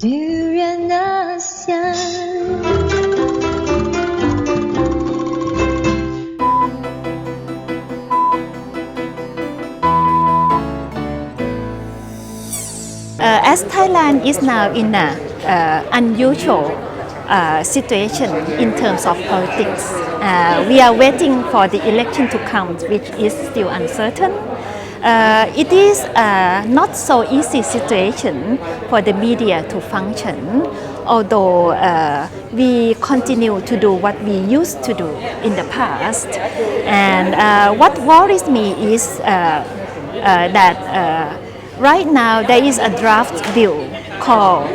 DurianASEAN. As Thailand is now in an unusual situation in terms of politics, we are waiting for the election to come, which is still uncertain. It is not so easy situation for the media to function, although we continue to do what we used to do in the past. And what worries me is that right now there is a draft bill called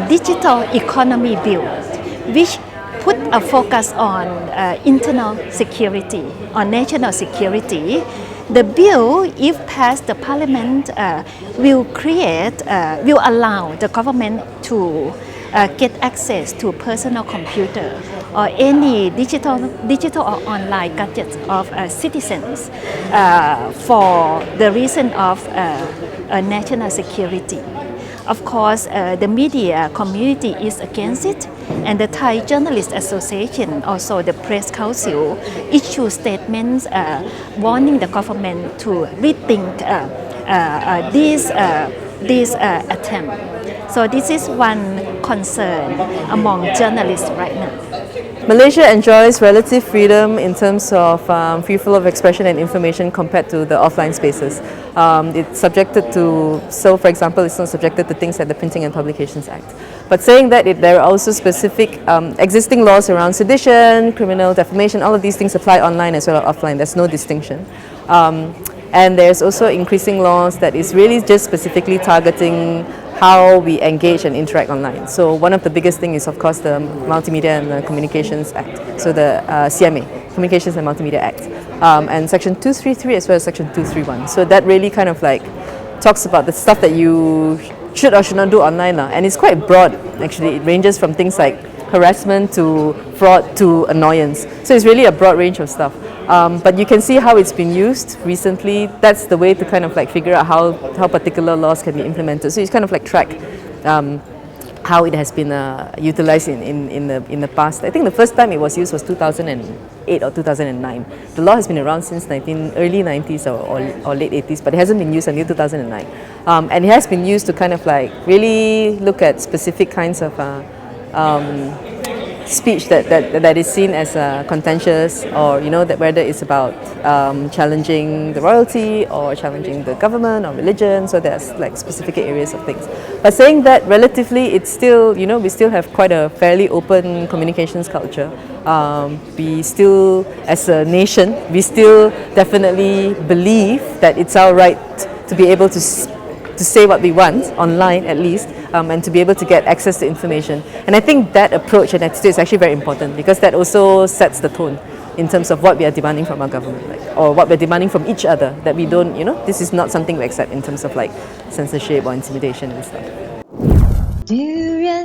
Digital Economy Bill, which put a focus on internal security, on national security. The bill, if passed the parliament, will allow the government to get access to personal computer or any digital or online gadgets of citizens for the reason of national security. Of course, the media community is against it, and the Thai Journalists Association, also the Press Council, issue statements warning the government to rethink this attempt. So this is one concern among journalists right now. Malaysia enjoys relative freedom in terms of free flow of expression and information compared to the offline spaces. It's subjected to, so for example, it's not subjected to things like the Printing and Publications Act. But saying that, there are also specific existing laws around sedition, criminal defamation, all of these things apply online as well as offline. There's no distinction. And there's also increasing laws that is really just specifically targeting how we engage and interact online. So one of the biggest things is, of course, the Multimedia and the Communications Act, so the CMA, Communications and Multimedia Act, and Section 233 as well as Section 231. So that really kind of like talks about the stuff that you should or should not do online, and it's quite broad actually. It ranges from things like harassment to fraud to annoyance. So it's really a broad range of stuff. But you can see how it's been used recently. That's the way to kind of like figure out how particular laws can be implemented. So you kind of like track how it has been utilized in the past. I think the first time it was used was 2008 or 2009. The law has been around since early 90s or late 80s, but it hasn't been used until 2009. And it has been used to kind of like really look at specific kinds of speech that is seen as contentious, or that whether it's about challenging the royalty or challenging the government or religion. So there's like specific areas of things. But saying that, relatively, it's still we still have quite a fairly open communications culture. We still, as a nation, we still definitely believe that it's our right to be able to say what we want, online at least, and to be able to get access to information. And I think that approach and attitude is actually very important, because that also sets the tone in terms of what we are demanding from our government, or what we're demanding from each other, that we don't, this is not something we accept in terms of like censorship or intimidation and stuff. DurianASEAN.